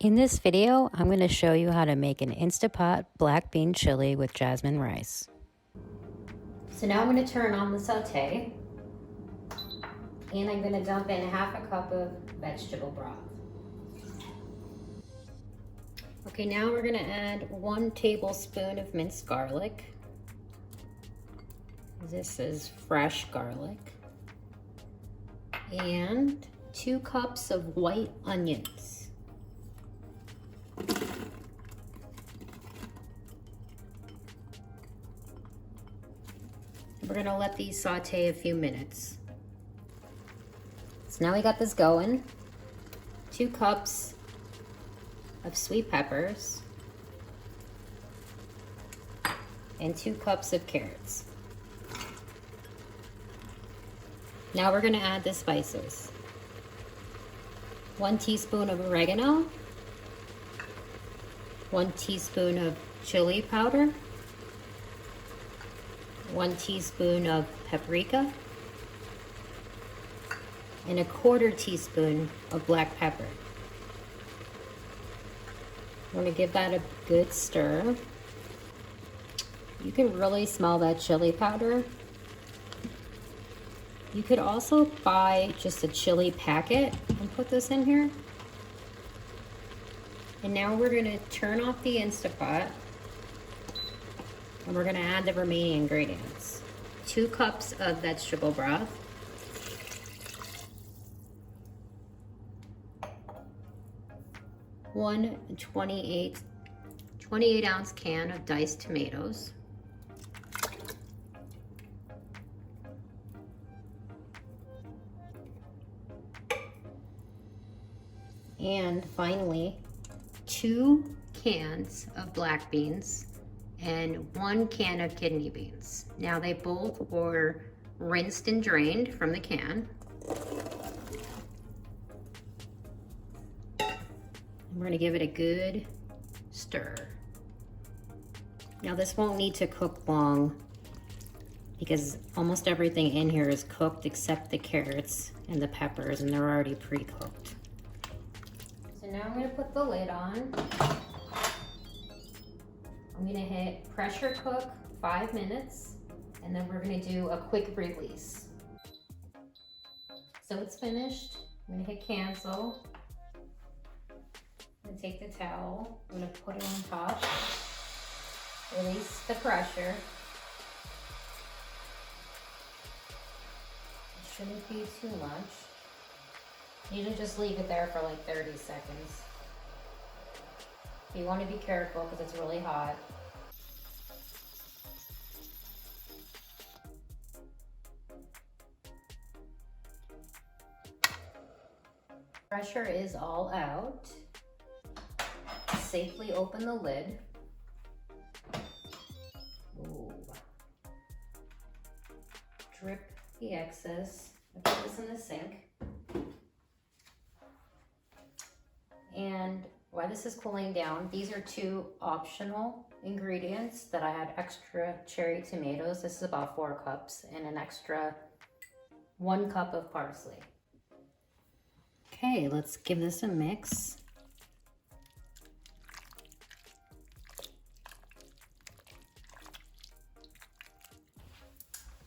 In this video, I'm going to show you how to make an Instapot black bean chili with jasmine rice. So now I'm going to turn on the saute, and I'm going to dump in half a cup of vegetable broth. Okay, now we're going to add 1 tablespoon of minced garlic. This is fresh garlic. And 2 cups of white onions. We're gonna let these saute a few minutes. So now we got this going. 2 cups of sweet peppers and 2 cups of carrots. Now we're gonna add the spices. 1 teaspoon of oregano, 1 teaspoon of chili powder, 1 teaspoon of paprika, and 1/4 teaspoon of black pepper. I'm gonna give that a good stir. You can really smell that chili powder. You could also buy just a chili packet and put this in here. And now we're gonna turn off the Instapot and we're gonna add the remaining ingredients. 2 cups of vegetable broth, 1 28-ounce can of diced tomatoes, and finally 2 cans of black beans and 1 can of kidney beans. Now they both were rinsed and drained from the can. We're gonna give it a good stir. Now this won't need to cook long because almost everything in here is cooked except the carrots and the peppers, and they're already pre-cooked. So now I'm gonna put the lid on. I'm gonna hit pressure cook 5 minutes, and then we're gonna do a quick release. So it's finished. I'm gonna hit cancel. I'm gonna take the towel, I'm gonna put it on top, release the pressure. It shouldn't be too much. You can just leave it there for like 30 seconds. You want to be careful because it's really hot. Pressure is all out. Safely open the lid. Ooh. Drip the excess. I put this in the sink. And while this is cooling down, these are 2 optional ingredients that I had: extra cherry tomatoes. This is about 4 cups, and an extra 1 cup of parsley. Okay, let's give this a mix.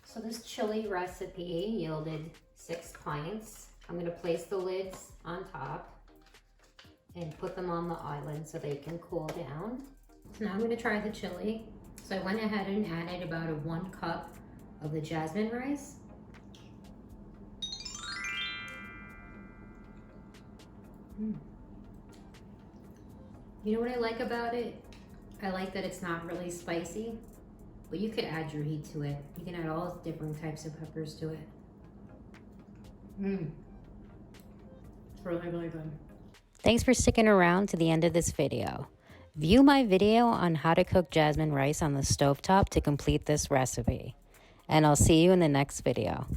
So this chili recipe yielded 6 pints. I'm gonna place the lids on top and put them on the island so they can cool down. So now I'm gonna try the chili. So I went ahead and added about 1 cup of the jasmine rice. You know what I like about it? I like that it's not really spicy, but you could add your heat to it. You can add all different types of peppers to it. It's really, really good. Thanks for sticking around to the end of this video. View my video on how to cook jasmine rice on the stovetop to complete this recipe. And I'll see you in the next video.